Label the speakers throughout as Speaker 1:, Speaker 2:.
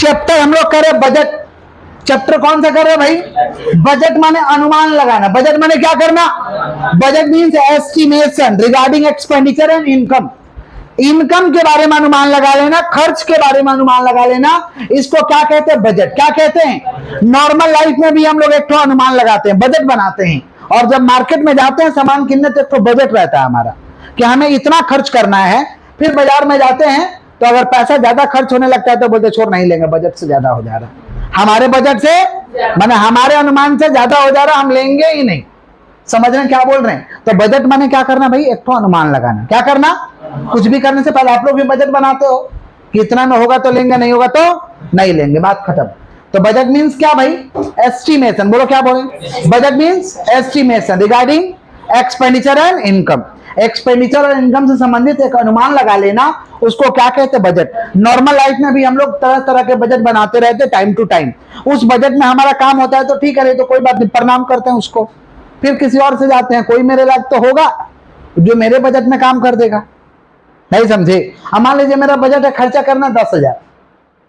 Speaker 1: Chapter हम लोग कर रहे बजट। चैप्टर कौन सा कर रहे भाई? बजट माने अनुमान लगाना। बजट माने क्या करना? Budget means estimation regarding expenditure and income. Income के बारे में अनुमान लगा लेना, खर्च के बारे में अनुमान लगा लेना, इसको क्या कहते हैं? बजट। क्या कहते हैं? नॉर्मल लाइफ में भी हम लोग एक तो अनुमान लगाते हैं, बजट बनाते हैं, और जब मार्केट में जाते हैं सामान किनने तो एक तो बजट रहता है हमारा कि हमें इतना खर्च करना है। फिर बाजार में जाते हैं तो अगर पैसा ज्यादा खर्च होने लगता है तो बोलते छोड़ नहीं लेंगे, बजट से ज्यादा हो जा रहा है, हमारे बजट से माने हमारे अनुमान से ज्यादा हो जा रहा, हम लेंगे ही नहीं। समझ रहे हैं क्या बोल रहे हैं? तो बजट माने क्या करना भाई? एक तो अनुमान लगाना। क्या करना? कुछ भी करने से पहले आप लोग भी बजट बनाते हो कि इतना में होगा तो लेंगे, नहीं होगा तो नहीं लेंगे, बात खत्म। तो बजट मीन्स क्या भाई? एस्टिमेशन। बोलो क्या बोले? Budget means estimation regarding expenditure and income. Expenditure और इनकम से संबंधित एक अनुमान लगा लेना, उसको क्या कहते हैं? बजट। नॉर्मल लाइफ में भी हम लोग तरह तरह के बजट बनाते रहते टाइम टू टाइम। उस बजट में हमारा काम होता है तो ठीक है, तो कोई बात नहीं, प्रणाम करते हैं उसको, फिर किसी और से जाते हैं, कोई मेरे लायक तो होगा जो मेरे बजट में काम कर देगा। नहीं समझे? अब मान लीजिए मेरा बजट है खर्चा करना 10,000,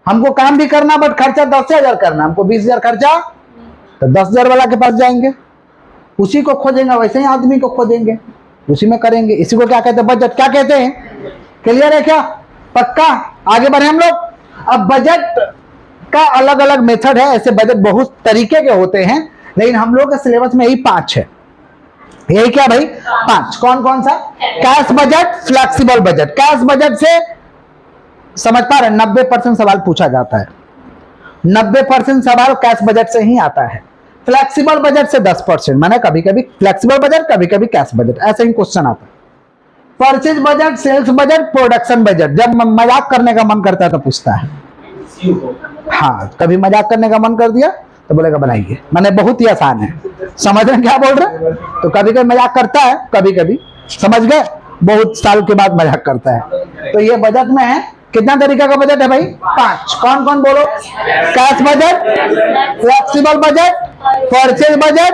Speaker 1: हमको काम भी करना बट खर्चा 10,000 करना, हमको 20,000 खर्चा, तो 10,000 वाला के पास जाएंगे, उसी को खोजेंगे, वैसे ही आदमी को खोजेंगे, उसी में करेंगे। इसी को क्या कहते हैं? बजट। क्या कहते हैं? क्लियर है क्या? पक्का? आगे बढ़े हम लोग। अब बजट का अलग अलग मेथड है, ऐसे बजट बहुत तरीके के होते हैं, लेकिन हम लोग के सिलेबस में यही 5 है। यही क्या भाई? 5। कौन कौन सा? Cash budget, flexible budget. Cash budget से समझ पा रहे? 90% सवाल पूछा जाता है, 90% सवाल कैश बजट से ही आता है। फ्लेक्सिबल बजट से 10%, माने कभी कभी फ्लेक्सिबल बजट, कभी कभी कैश बजट, ऐसे ही क्वेश्चन आता है। Purchase budget, sales budget, production budget, जब मजाक करने का मन करता है तो पूछता है। हाँ, कभी मजाक करने का मन कर दिया तो बोलेगा बनाइए, माने बहुत ही आसान है। समझ रहे हैं क्या बोल रहे हैं? तो कभी कभी मजाक करता है, कभी कभी, समझ गए, बहुत साल के बाद मजाक करता है। तो ये बजट में है, कितना तरीका का बजट है भाई? 5। कौन कौन बोलो? Cash budget, flexible budget, purchase budget,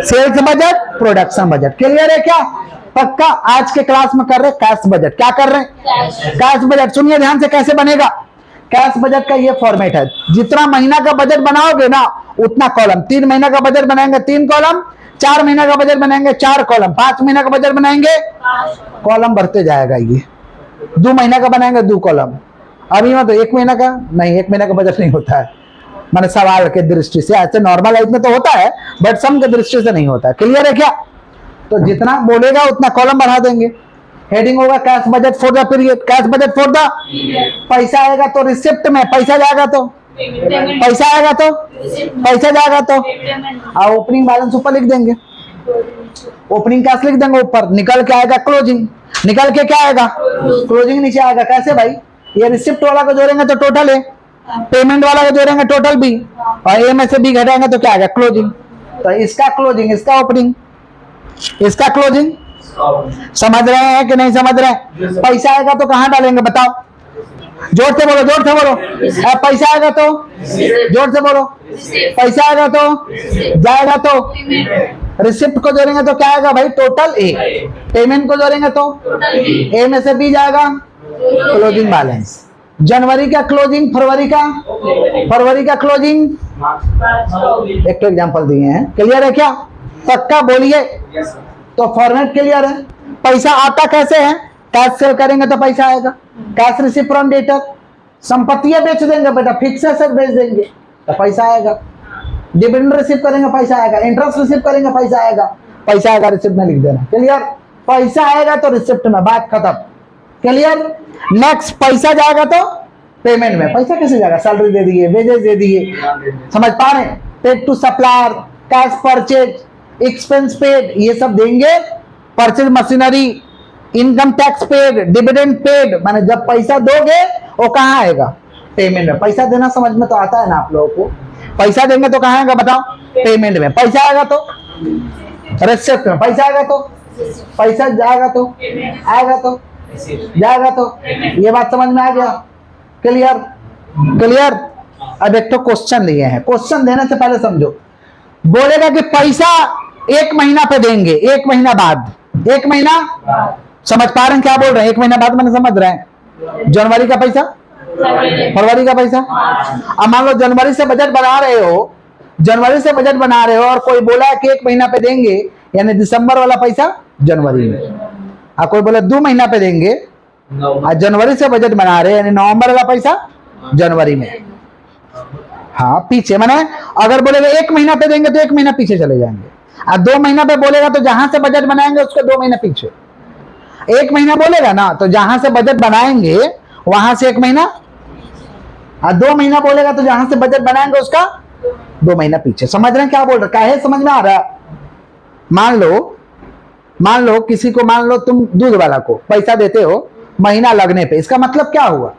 Speaker 1: sales budget, production budget. Clear है क्या? पक्का? आज के क्लास में कर रहे कैश बजट। क्या कर रहे हैं? Cash budget. सुनिए ध्यान से कैसे बनेगा। कैश बजट का ये फॉर्मेट है, जितना महीना का बजट बनाओगे ना उतना कॉलम। 3 महीना का बजट बनाएंगे 3 कॉलम, 4 महीना का बजट बनाएंगे 4 कॉलम, 5 महीना का बजट बनाएंगे, कॉलम बढ़ते जाएगा। ये 2 महीना का बनाएंगे 2 कॉलम। अभी मतलब 1 महीना का नहीं, 1 महीना का बजट नहीं होता है, माने सवाल के दृष्टि से। ऐसे नॉर्मल लाइफ में तो होता है बट सम के दृष्टि से नहीं होता है। क्लियर है क्या? तो जितना बोलेगा उतना कॉलम बढ़ा देंगे। हेडिंग होगा cash budget for the period, cash budget for the, पैसा आएगा तो रिसिप्ट में, पैसा जाएगा तो पैसा आएगा तो पैसा जाएगा तो, और ओपनिंग बैलेंस ऊपर लिख देंगे, ओपनिंग कैश लिख देंगे ऊपर, निकल के आएगा क्लोजिंग, निकल के क्या आएगा? क्लोजिंग नीचे आएगा। कैसे भाई? ये रिसिप्ट वाला को जोड़ेंगे तो टोटल है, पेमेंट वाला को जोड़ेंगे टोटल बी, और ए में से बी घटाएंगे तो क्या आएगा? क्लोजिंग। तो इसका क्लोजिंग, इसका ओपनिंग, इसका क्लोजिंग। समझ रहे हैं कि नहीं समझ रहे हैं? पैसा आएगा तो कहां डालेंगे बताओ? जोर से बोलो, जोर से बोलो। पैसा आएगा तो जोर से बोलो, पैसा आएगा तो जाएगा तो रिसिप्ट को जोड़ेंगे तो क्या आएगा भाई? Total A. पेमेंट को जोड़ेंगे तो ए में से बी जाएगा, क्लोजिंग बैलेंस। जनवरी का क्लोजिंग, फरवरी का क्लोजिंग, एक तो एग्जांपल दिए हैं। क्लियर है क्या? पक्का बोलिए। तो फॉर्मेट क्लियर है। पैसा आता कैसे है? कैश सेल करेंगे तो पैसा आएगा, कैश रिसीव फ्रॉम डेटर, संपत्तियां बेच देंगे बेटा, फिक्स एसेट बेच देंगे तो पैसा आएगा, डिविडेंड रिसीव करेंगे पैसा आएगा, इंटरेस्ट रिसीव करेंगे पैसा आएगा, पैसा आएगा रिसिप्ट में लिख देना। क्लियर? पैसा आएगा तो रिसिप्ट में, बात खत्म। क्लियर? नेक्स्ट, पैसा जाएगा तो पेमेंट में। पैसा कैसे जाएगा? सैलरी दे दिए, वेजेस दे दिए, समझ पा रहे? Paid to supplier, cash purchase, expense paid, ये सब देंगे। Purchase machinery, income tax paid, dividend paid, माने जब पैसा दोगे वो कहाँ आएगा? पेमेंट में। पैसा देना समझ में तो आता है ना आप लोगों को? पैसा देंगे तो कहाँ आएगा बताओ? पेमेंट में। पैसा आएगा तो रिसिप्ट में, पैसा आएगा तो पैसा जाएगा तो आएगा तो जाएगा तो। ये बात समझ में आ गया? क्लियर? क्लियर? अब एक तो क्वेश्चन दिए हैं, क्वेश्चन देने से पहले समझो। बोलेगा कि पैसा 1 महीना पे देंगे, 1 महीना बाद, 1 महीना, समझ पा रहे हैं क्या बोल रहे हैं? 1 महीना बाद मैंने समझ रहे हैं। जनवरी का पैसा फरवरी का पैसा। अब मान लो जनवरी से बजट बना रहे हो, जनवरी से बजट बना रहे हो और कोई बोला है कि 1 महीना पे देंगे, यानी दिसंबर वाला पैसा जनवरी में, और कोई बोले 2 महीना पे देंगे, और जनवरी से बजट बना रहे यानी नवंबर वाला पैसा जनवरी में। हाँ पीछे, माने अगर बोलेगा 1 महीना पे देंगे तो 1 महीना पीछे चले जाएंगे, और 2 महीना पे बोलेगा तो जहां से बजट बनाएंगे उसके 2 महीना पीछे। 1 महीना बोलेगा ना तो जहां से बजट बनाएंगे वहां से 1 महीना, और 2 महीना बोलेगा तो जहां से बजट बनाएंगे उसका 2 महीना पीछे। समझ रहे हैं क्या बोल रहे हैं? समझ में आ रहा है? मान लो किसी को, मान लो तुम दूध वाला को पैसा देते हो महीना लगने पे, इसका मतलब क्या हुआ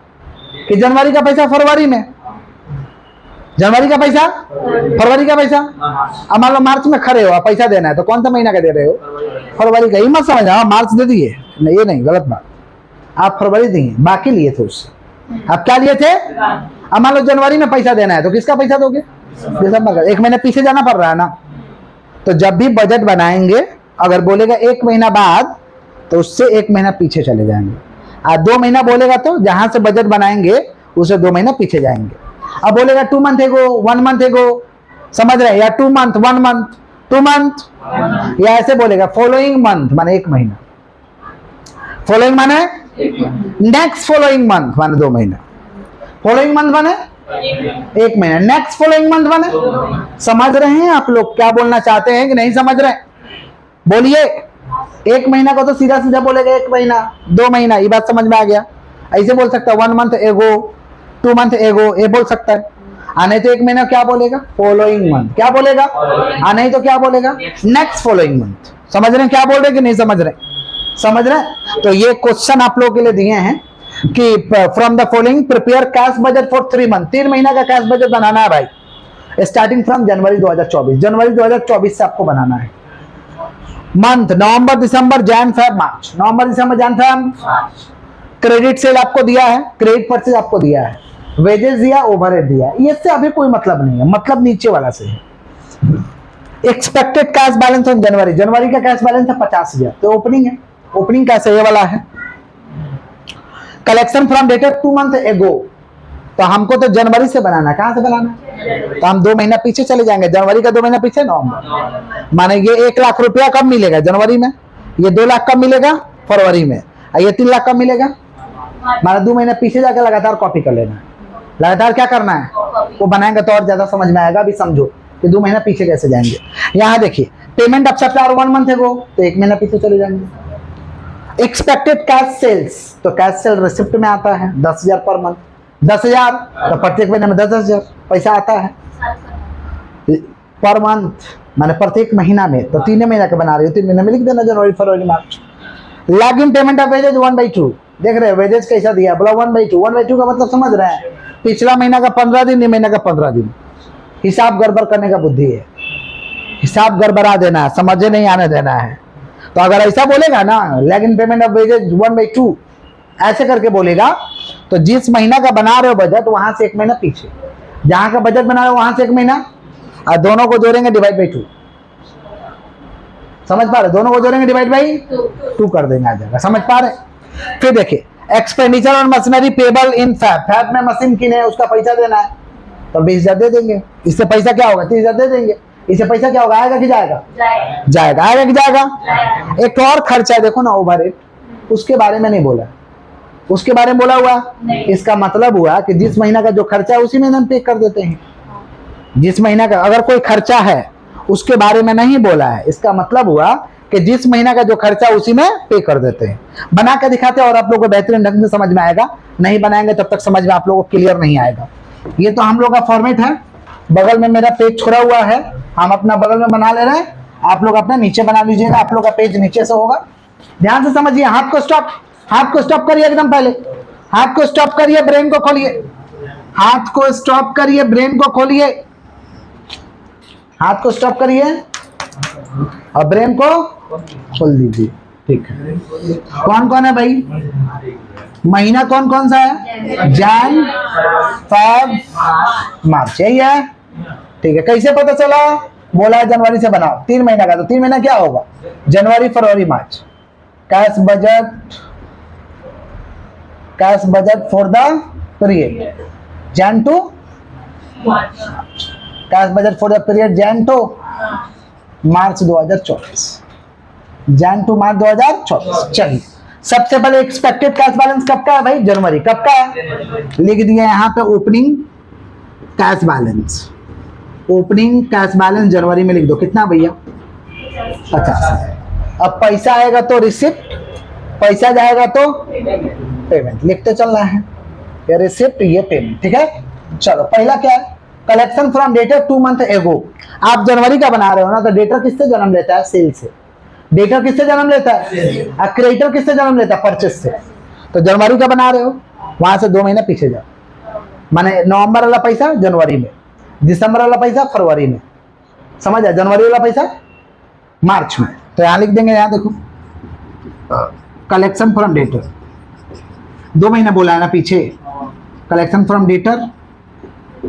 Speaker 1: कि जनवरी का पैसा फरवरी में, जनवरी का पैसा फरवरी का पैसा। अब मान लो मार्च में खड़े हो, पैसा देना है तो कौन सा महीना का दे रहे हो? फरवरी का। ही मत समझना मार्च दे दिए, नहीं ये नहीं, गलत बात। आप फरवरी दिए, बाकी लिए थे उससे। आप क्या लिए थे? अब मान लो जनवरी में पैसा देना है तो किसका पैसा दोगे? दिसंबर का। 1 महीने पीछे जाना पड़ रहा है ना। तो जब भी बजट बनाएंगे अगर बोलेगा 1 महीना बाद तो उससे 1 महीना पीछे चले जाएंगे, और 2 महीना बोलेगा तो जहां से बजट बनाएंगे उसे 2 महीना पीछे जाएंगे। अब बोलेगा 2 मंथ एगो, 1 मंथ एगो, समझ रहे हैं? या 2 मंथ, 1 मंथ, 2 मंथ, या ऐसे बोलेगा फॉलोइंग मंथ माने 1 महीना, फॉलोइंग माने नेक्स्ट फॉलोइंग मंथ माने 2 महीना, फॉलोइंग मंथ माने 1 महीना, नेक्स्ट फॉलोइंग मंथ माने। समझ रहे हैं आप लोग क्या बोलना चाहते हैं कि नहीं समझ रहे? बोलिए। 1 महीना को तो सीधा सीधा बोलेगा 1 महीना, 2 महीना, ये बात समझ में आ गया। ऐसे बोल सकता है 1 मंथ एगो, 2 मंथ एगो, ये बोल सकता है। आने तो 1 महीना क्या बोलेगा? Following month. क्या बोलेगा? आने तो क्या बोलेगा? Next following month. समझ रहे हैं क्या बोल रहे हैं कि नहीं समझ रहे? समझ रहे हैं? तो ये क्वेश्चन आप लोगों के लिए दिए हैं कि from the following prepare cash budget for 3 month. 3 महीना का कैश बजट बनाना है भाई, स्टार्टिंग फ्रॉम जनवरी 2024। जनवरी 2024 से आपको बनाना है। मंथ नवंबर दिसंबर जैन फेब मार्च, नवंबर दिसंबर जैन फेब। क्रेडिट सेल आपको दिया है, क्रेडिट परचेज आपको दिया है, वेजेस दिया, ओवरहेड दिया, ये से अभी कोई मतलब नहीं है, मतलब नीचे वाला से है। Expected cash balance on January, जनवरी का कैश बैलेंस है 50,000, तो ओपनिंग है, ओपनिंग कैश है ये वाला है। कलेक्शन फ्रॉम डेटेड 2 मंथ एगो, तो हमको तो जनवरी से बनाना है। कहां से बनाना है? तो हम 2 महीना पीछे चले जाएंगे, जनवरी का 2 महीना पीछे नवंबर, माने ये 1 लाख रुपया कब मिलेगा? जनवरी में। ये 2 लाख कब मिलेगा? फरवरी में। और ये 3 लाख कब मिलेगा? माना 2 महीने पीछे जाकर लगातार कॉपी कर लेना है। लगातार क्या करना है? वो बनाएंगे तो और ज्यादा समझ में आएगा। अभी समझो कि 2 महीना पीछे कैसे जाएंगे। यहाँ देखिए पेमेंट ऑफ सप्लायर 1 मंथ एगो, तो 1 महीना पीछे चले जाएंगे। एक्सपेक्टेड कैश सेल्स, तो कैश सेल रिसिप्ट में आता है 10,000 पर मंथ, 10,000, तो प्रत्येक महीने में 10,000 पैसा आता है पर मंथ, माने प्रत्येक महीना में। तो 3 महीना के बना रही हो, 3 महीने में लिख देना जनवरी फरवरी मार्च। Lag in payment of wages 1/2, देख रहे हैं वेजेज कैसा दिया, बोला 1/2। 1/2 का मतलब समझ रहे हैं? पिछला महीना का 15 दिन, ये महीना का 15 दिन। हिसाब गड़बड़ करने का बुद्धि है, हिसाब गड़बड़ा देना है, समझे नहीं आने देना है। तो अगर ऐसा बोलेगा ना log in payment of wages 1/2 ऐसे करके बोलेगा, तो जिस महीना का बना रहे हो बजट वहां से 1 महीना पीछे, जहां का बजट बना रहे हो वहां से 1 महीना, और दोनों को जोड़ेंगे डिवाइड बाई 2। समझ पा रहे? दोनों को जोड़ेंगे डिवाइड बाई 2 कर देंगे, आ जाएगा। समझ पा रहे? फिर देखिए expenditure on machinery payable in Feb, Feb में मशीन किने उसका पैसा देना है, तो 20,000 दे देंगे। इससे पैसा क्या होगा? 30,000 दे देंगे। इससे पैसा क्या होगा? आएगा कि जाएगा? जाएगा। आएगा कि जाएगा? एक और खर्चा है देखो ना, ओवरहेड, उसके बारे में नहीं बोला, उसके बारे में बोला हुआ। इसका मतलब हुआ कि जिस महीना का जो खर्चा है उसी महीने हम पे कर देते हैं। जिस महीना का अगर कोई खर्चा है उसके बारे में नहीं बोला है, इसका मतलब हुआ कि जिस महीना का जो खर्चा उसी में पे कर देते हैं। बना के दिखाते हैं और आप लोगों को बेहतरीन ढंग से समझ में आएगा। नहीं बनाएंगे तब तक समझ में आप लोगों को क्लियर नहीं आएगा। ये तो हम लोग का फॉर्मेट है। बगल में मेरा पेज छोड़ा हुआ है, हम अपना बगल में बना ले रहे हैं, आप लोग अपना नीचे बना लीजिएगा। आप लोग का पेज नीचे से होगा, ध्यान से समझिए। हाथ को स्टॉप, हाथ को स्टॉप करिए एकदम पहले, हाथ को स्टॉप करिए, ब्रेन को खोलिए, हाथ को स्टॉप करिए, ब्रेन को खोलिए, हाथ को स्टॉप करिए और ब्रेन को खोल दीजिए। ठीक है, कौन कौन है भाई? महीना कौन कौन सा है? जैन फेब मार्च, यही है। ठीक है, कैसे पता चला? बोला है जनवरी से बनाओ, 3 महीना का, तो 3 महीना क्या होगा? जनवरी फरवरी मार्च। Cash budget for the period Jan to cash budget for the period Jan to March 2024, Jan to March 2024। चलिए सबसे पहले एक्सपेक्टेड कैश बैलेंस कब का है भाई? जनवरी। कब का है? लिख दिया यहाँ पे opening cash balance, opening cash balance जनवरी में लिख दो। कितना भैया? 50। अब पैसा आएगा तो रिसिप्ट, पैसा जाएगा तो पेमेंट, लिखते चल रहा है। ये रिसिप्ट, ये पेमेंट, ठीक है। चलो पहला क्या है? कलेक्शन फ्रॉम डेटर 2 मंथ एगो। आप जनवरी का बना रहे हो ना, तो डेटर किससे जन्म लेता है? सेल से। डेटर किससे जन्म लेता है? और क्रेडिटर किससे जन्म लेता है? परचेस से। तो जनवरी का बना रहे हो, वहां से 2 महीने पीछे जाओ, माने नवंबर वाला पैसा जनवरी में, दिसंबर वाला पैसा फरवरी में, समझ आया? जनवरी वाला पैसा मार्च में। तो यहां लिख देंगे, यहां देखो कलेक्शन फ्रॉम डेटर, 2 महीने बोला है ना पीछे। कलेक्शन फ्रॉम डेटर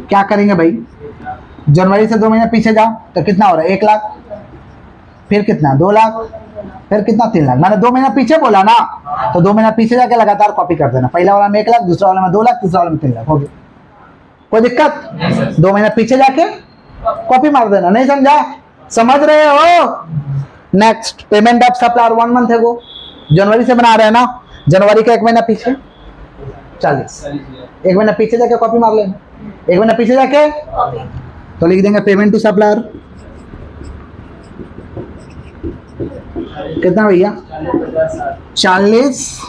Speaker 1: क्या करेंगे भाई? जनवरी से 2 महीने पीछे जाओ तो कितना हो रहा है? 1 लाख, फिर कितना? 2 लाख, फिर कितना? 3 लाख। मैंने 2 महीना पीछे बोला ना, तो 2 महीना पीछे जाके लगातार कॉपी कर देना। पहला वाला में 1 लाख, दूसरा वाला में 2 लाख, तीसरा वाला में 3 लाख, हो गया। कोई दिक्कत? 2 महीना पीछे जाके कॉपी मार देना। नहीं समझा? समझ रहे हो? Next, payment of supplier 1 month है, वो जनवरी से बना रहे हैं ना, जनवरी का 1 महीना पीछे 40, 1 महीना पीछे जाके कॉपी मार लेना। 1 महीना पीछे जाके तो लिख देंगे पेमेंट टू सप्लायर कितना भैया? 40,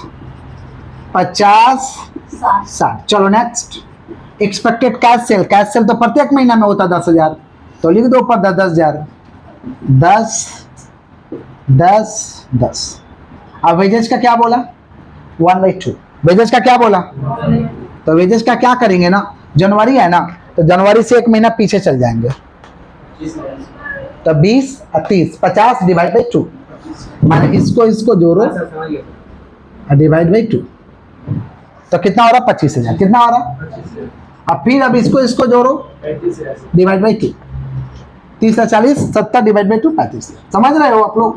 Speaker 1: 50, 60। चलो next, expected cash cell. Cash cell तो प्रत्येक महीना में होता 10,000, तो लिख दो ऊपर 10,000, 10, 10, 10। अब वेजेस का क्या बोला? 1/2। वेजेस का क्या बोला? तो वेजेस का क्या करेंगे ना, जनवरी है ना, तो जनवरी से 1 महीना पीछे चल जाएंगे, तो 20 और 30, 50 डिवाइड बाई 2, माने इसको जोड़ो डिवाइड बाई 2, तो कितना हो रहा? 25,000। कितना हो रहा? अब फिर अब इसको जोड़ो डिवाइड बाई 2, 30 और 40, 70 डिवाइड बाई 2, 35। समझ रहे हो आप लोग?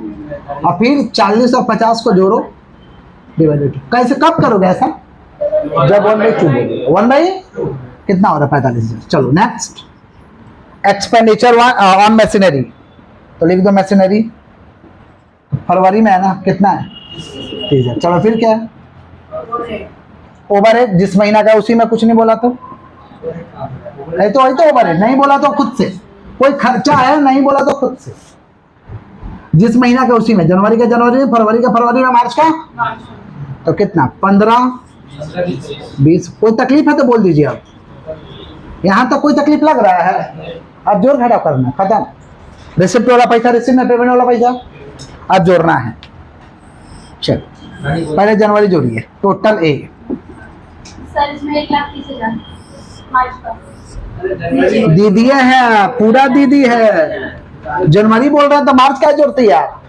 Speaker 1: और फिर 40 और 50 को जोड़ो डिवाइड बाई 2। कैसे, कब करोगे ऐसा? जब 1/2 बोलोगे। 1/2 कितना हो रहा है? 45,000। चलो नेक्स्ट, एक्सपेंडिचर ऑन मशीनरी, तो लिख दो मशीनरी, फरवरी में है ना, कितना है? 30,000। चलो फिर क्या है? ओवरहेड, जिस महीना का उसी में कुछ नहीं बोला तो नहीं, तो वही तो ओवरहेड। नहीं बोला तो खुद से, कोई खर्चा है नहीं बोला तो खुद से, जिस महीना का उसी में, जनवरी का जनवरी में, फरवरी का फरवरी में, मार्च का, तो कितना? 15, 20। कोई तकलीफ है तो बोल दीजिए। आप यहां तक कोई तकलीफ लग रहा है? अब जोड़ घटाव करना, खत्म। रिसिप्ट वाला पैसा रिसिप्ट में, पेमेंट वाला पैसा अब जोड़ना है। चल पहले जनवरी जोड़िए, टोटल ए।
Speaker 2: सर इसमें 1,30,000 मार्च का
Speaker 1: दीदी है, पूरा दीदी है। जनवरी बोल रहे हैं तो मार्च क्या जोड़ती है आप?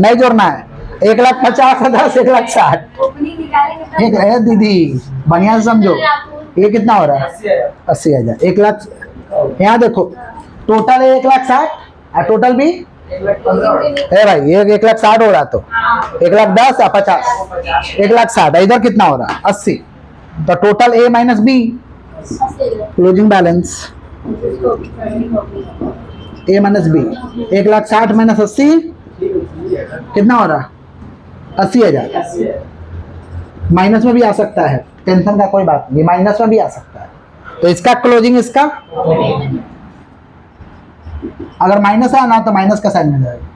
Speaker 1: नहीं जोड़ना है। 1,50,000, 1,60,000।
Speaker 2: ओपनिंग निकालेंगे
Speaker 1: एक है दीदी, बढ़िया से समझो। ये कितना हो रहा है? 80,000। 1 लाख, यहाँ देखो टोटल है 1,60,000 और टोटल भी है भाई, ये 1,60,000 हो रहा, तो 1,10,000 और 50, 1,60,000। इधर कितना हो रहा? 80। तो total A minus B, closing balance A minus B. 1,60,000 minus 80 कितना हो रहा? 80,000। माइनस में भी आ सकता है, टेंशन का कोई बात नहीं, माइनस में भी आ सकता है। तो इसका क्लोजिंग, इसका अगर माइनस है ना तो माइनस का साइन में जाएगा,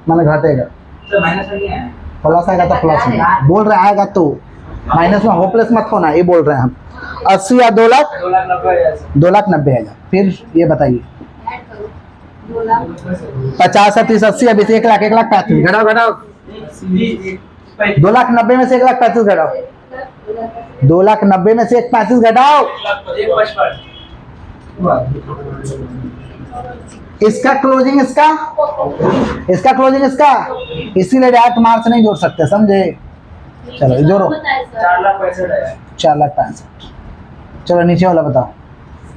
Speaker 1: माने घटेगा। प्लस आएगा तो प्लस में, बोल रहे आएगा तो माइनस में, होपलेस मत होना, ये बोल रहे हैं हम। 80 या 2,90,000। फिर ये बताइए 50 और 30, 80, अब 1,35,000 घटाओ घटाओ। 2,90,000 में से 1,35,000 घटाओ, 2,90,000 में से 1,35,000 घटाओ। इसका क्लोजिंग, इसका क्लोजिंग, इसका, इसीलिए डायरेक्ट मार्च नहीं जोड़ सकते, समझे? चलो जोड़ो 4,65,000। चलो नीचे वाला बताओ।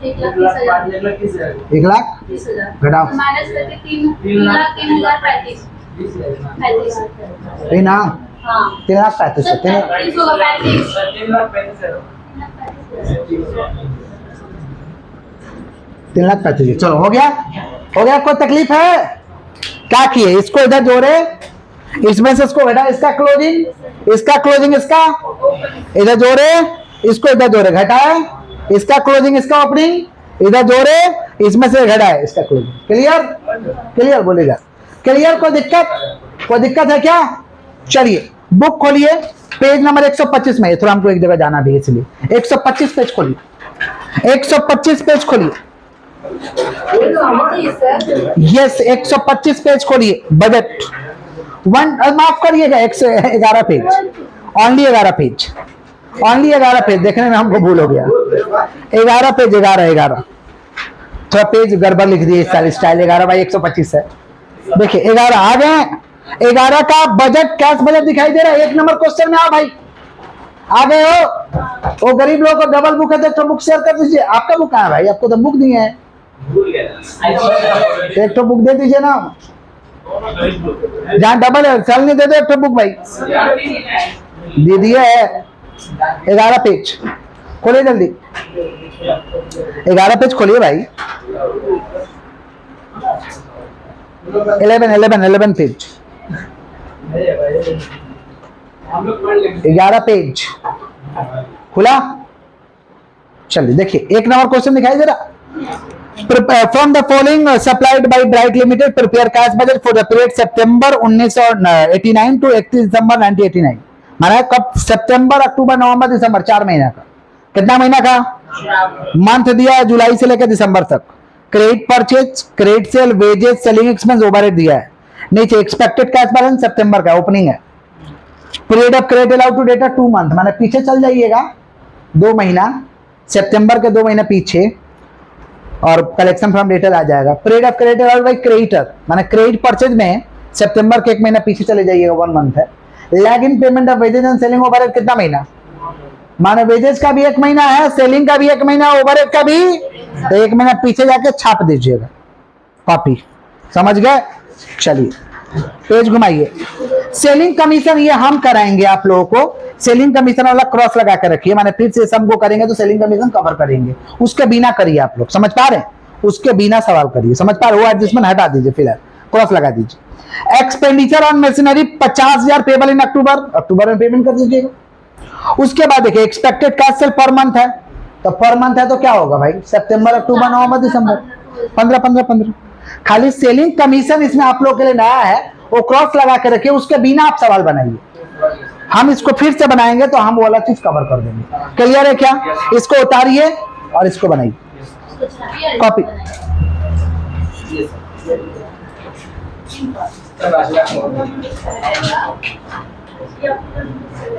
Speaker 1: 1,30,000 घटाओ, ना 3,35,000। 3,35,000। चलो हो गया, हो गया। कोई तकलीफ है? क्या किए, इसको इधर जोड़े, इसमें से इसको घटा, इसका क्लोजिंग, इसका क्लोजिंग, इसका इधर जोड़े, इसको इधर जोड़े, घटाए, इसका क्लोजिंग, इसका ओपनिंग इधर जोड़े, इसमें से घटाए, इसका क्लोजिंग। क्लियर? क्लियर बोलेगा। क्लियर? कोई दिक्कत? कोई दिक्कत है क्या? चलिए बुक खोलिए, पेज नंबर 125 में। थोड़ा हमको एक जगह जाना भी है, इसलिए 125 पेज खोलिए, 125 पेज खोलिए। यस 125 पेज खोलिए। बजट माफ करिएगा 111 page, only 11 page, only 11 page. देखने में हमको भूल हो गया, 11 पेज, 11 थोड़ा पेज गड़बड़ लिख दिए, स्टाइल 11 बाई 125 है। देखिए 11 आ गए। 11 का बजट, कैश बजट दिखाई दे रहा है। 1 नंबर क्वेश्चन में आओ भाई, आ गए हो। वो गरीब लोगों को डबल बुक है तो बुक शेयर कर दीजिए। आपका बुक कहाँ है भाई? आपको तो बुक नहीं है, एक तो बुक दे दीजिए ना, जहाँ डबल है चल नहीं दे दो, एक तो बुक भाई दे दिए है। 11 पेज खोलिए जल्दी, 11 पेज खोलिए भाई। 11 पेज, 11 पेज खुला। चलिए देखिए 1 नंबर क्वेश्चन दिखाई दे रहा। From the following supplied by Bright Limited, prepare cash budget for the period September 1989 to 31 दिसंबर 1989। माना कब? सितंबर, अक्टूबर, नवंबर, दिसंबर, 4 महीना का। कितना महीना का? मंथ दिया है जुलाई से लेकर दिसंबर तक। Credit purchase, credit sale, wages, selling expense, overhead दिया है। नीचे एक्सपेक्टेड कैश बैलेंस सितंबर का ओपनिंग है। Period of credit allowed to डेटा 2 मंथ, माने पीछे चल जाइएगा 2 महीना, सितंबर के 2 महीना पीछे, और कलेक्शन फ्रॉम डेटर आ जाएगा। Period of credit allowed by creditor, माने क्रेडिट परचेज में सितंबर के 1 महीना पीछे चले जाइएगा, 1 मंथ है। Lag in payment of wages and selling overhead कितना महीना? माने वेजेस का भी 1 महीना है, सेलिंग का भी 1 महीना, ओवरहेड का भी, तो 1 महीना पीछे जाके छाप दीजिएगा कॉपी। समझ गए? चलिए पेज घुमाइए। सेलिंग कमीशन ये हम कराएंगे आप लोगों को। सेलिंग कमीशन वाला क्रॉस लगा कर रखिए, माने फिर से सम को करेंगे तो सेलिंग कमीशन कवर करेंगे। उसके बिना करिए आप लोग, समझ पा रहे हैं? उसके बिना सवाल करिए, समझ पा रहे? वो एडजस्टमेंट हटा दीजिए, फिलहाल क्रॉस लगा दीजिए। Expenditure on machinery 50,000 payable in October में पेमेंट कर दीजिएगा। उसके बाद देखिए expected cash sale per month है, तो पर मंथ है तो क्या होगा भाई? सितंबर, अक्टूबर, नवंबर, दिसंबर, 15 खाली सेलिंग कमीशन इसमें आप लोग के लिए नया है, वो क्रॉस लगा के रखिए। उसके बिना आप सवाल बनाइए, हम इसको फिर से बनाएंगे तो हम वो वाला चीज कवर कर देंगे। क्लियर है क्या? इसको उतारिए और इसको बनाइए कॉपी।